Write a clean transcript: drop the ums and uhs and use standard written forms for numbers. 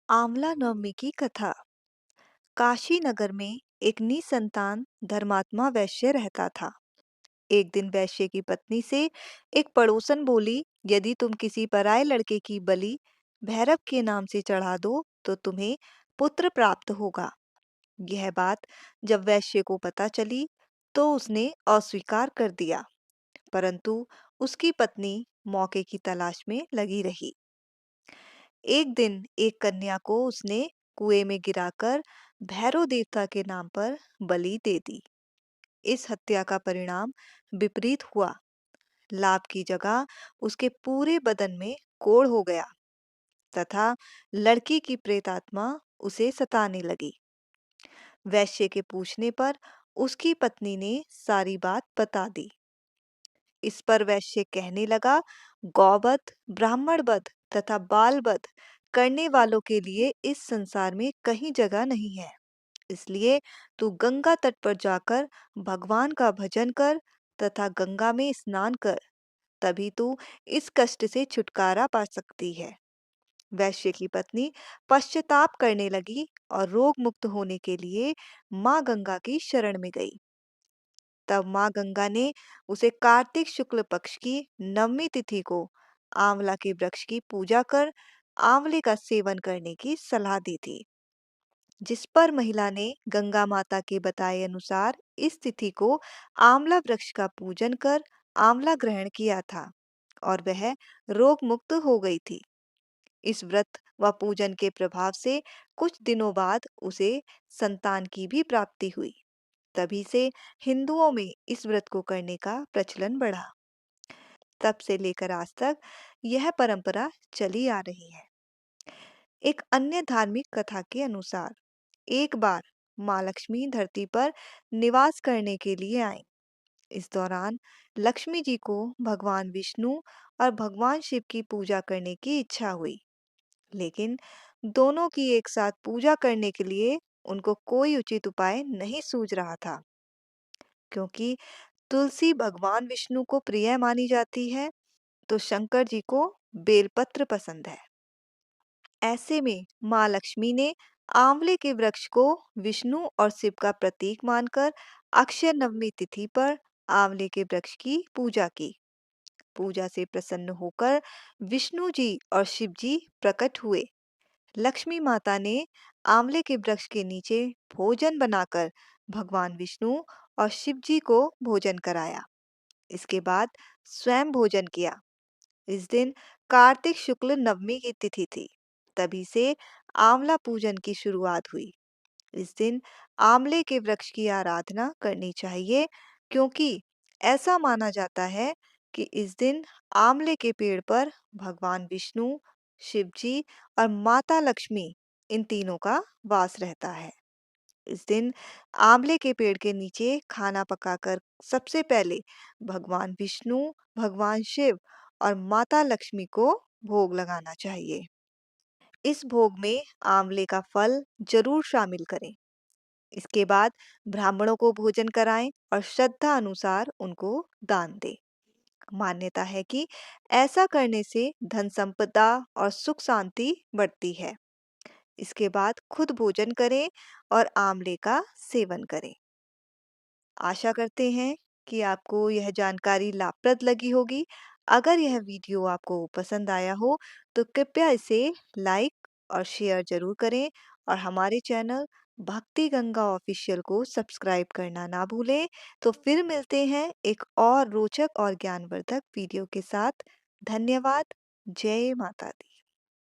आंवला नवमी की कथा। काशी नगर में एक निसंतान धर्मात्मा वैश्य रहता था। एक दिन वैश्य की पत्नी से एक पड़ोसन बोली, यदि तुम किसी पराये लड़के की बलि भैरव के नाम से चढ़ा दो तो तुम्हें पुत्र प्राप्त होगा। यह बात जब वैश्य को पता चली तो उसने अस्वीकार कर दिया, परंतु उसकी पत्नी मौके की तलाश में लगी रही। एक दिन एक कन्या को उसने कुएं में गिराकर भैरव देवता के नाम पर बलि दे दी। इस हत्या का परिणाम विपरीत हुआ। लाभ की जगह उसके पूरे बदन में कोढ़ हो गया तथा लड़की की प्रेतात्मा उसे सताने लगी। वैश्य के पूछने पर उसकी पत्नी ने सारी बात बता दी। इस पर वैश्य कहने लगा, गौवध, ब्राह्मण वध तथा बाल वध करने वालों के लिए इस संसार में कहीं जगह नहीं है। इसलिए तू गंगा तट पर जाकर भगवान का भजन कर तथा गंगा में स्नान कर, तभी तू इस कष्ट से छुटकारा पा सकती है। वैश्य की पत्नी पश्चाताप करने लगी और रोग मुक्त होने के लिए माँ गंगा की शरण में गई। तब माँ गंगा ने उसे कार्तिक शुक्ल पक्ष की नवमी तिथि को आंवला के वृक्ष की पूजा कर आंवले का सेवन करने की सलाह दी थी। जिस पर महिला ने गंगा माता के बताए अनुसार इस तिथि को आंवला वृक्ष का पूजन कर आंवला ग्रहण किया था और वह रोग मुक्त हो गई थी। इस व्रत व पूजन के प्रभाव से कुछ दिनों बाद उसे संतान की भी प्राप्ति हुई। तभी से हिंदुओं में इस व्रत को करने का प्रचलन बढ़ा। तब से लेकर आज तक यह परंपरा चली आ रही है। एक अन्य धार्मिक कथा के अनुसार एक बार माँ लक्ष्मी धरती पर निवास करने के लिए आई। इस दौरान लक्ष्मी जी को भगवान विष्णु और भगवान शिव की पूजा करने की इच्छा हुई, लेकिन दोनों की एक साथ पूजा करने के लिए उनको कोई उचित उपाय नहीं सूझ रहा था। क्योंकि तुलसी भगवान विष्णु को प्रिय मानी जाती है, तो शंकर जी को बेलपत्र पसंद है। ऐसे में माँ लक्ष्मी ने आंवले के वृक्ष को विष्णु और शिव का प्रतीक मानकर अक्षय नवमी तिथि पर आंवले के वृक्ष की पूजा की। पूजा से प्रसन्न होकर विष्णु जी और शिव जी प्रकट हुए। लक्ष्मी माता ने आंवले के वृक्ष के नीचे भोजन बनाकर भगवान विष्णु और शिव जी को भोजन कराया। इसके बाद स्वयं भोजन किया। इस दिन कार्तिक शुक्ल नवमी की तिथि थी। तभी से आंवला पूजन की शुरुआत हुई। इस दिन आंवले के वृक्ष की आराधना करनी चाहिए, क्योंकि ऐसा माना जाता है कि इस दिन आंवले के पेड़ पर भगवान विष्णु, शिव जी और माता लक्ष्मी, इन तीनों का वास रहता है। इस दिन आंवले के पेड़ के नीचे खाना पकाकर सबसे पहले भगवान विष्णु, भगवान शिव और माता लक्ष्मी को भोग लगाना चाहिए। इस भोग में आंवले का फल जरूर शामिल करें। इसके बाद ब्राह्मणों को भोजन कराएं और श्रद्धा अनुसार उनको दान दें। मान्यता है कि ऐसा करने से धन संपदा और सुख शांति बढ़ती है। इसके बाद खुद भोजन करें और आंवले का सेवन करें। आशा करते हैं कि आपको यह जानकारी लाभप्रद लगी होगी। अगर यह वीडियो आपको पसंद आया हो तो कृपया इसे लाइक और शेयर जरूर करें और हमारे चैनल भक्ति गंगा ऑफिशियल को सब्सक्राइब करना ना भूलें। तो फिर मिलते हैं एक और रोचक और ज्ञानवर्धक वीडियो के साथ। धन्यवाद। जय माता दी।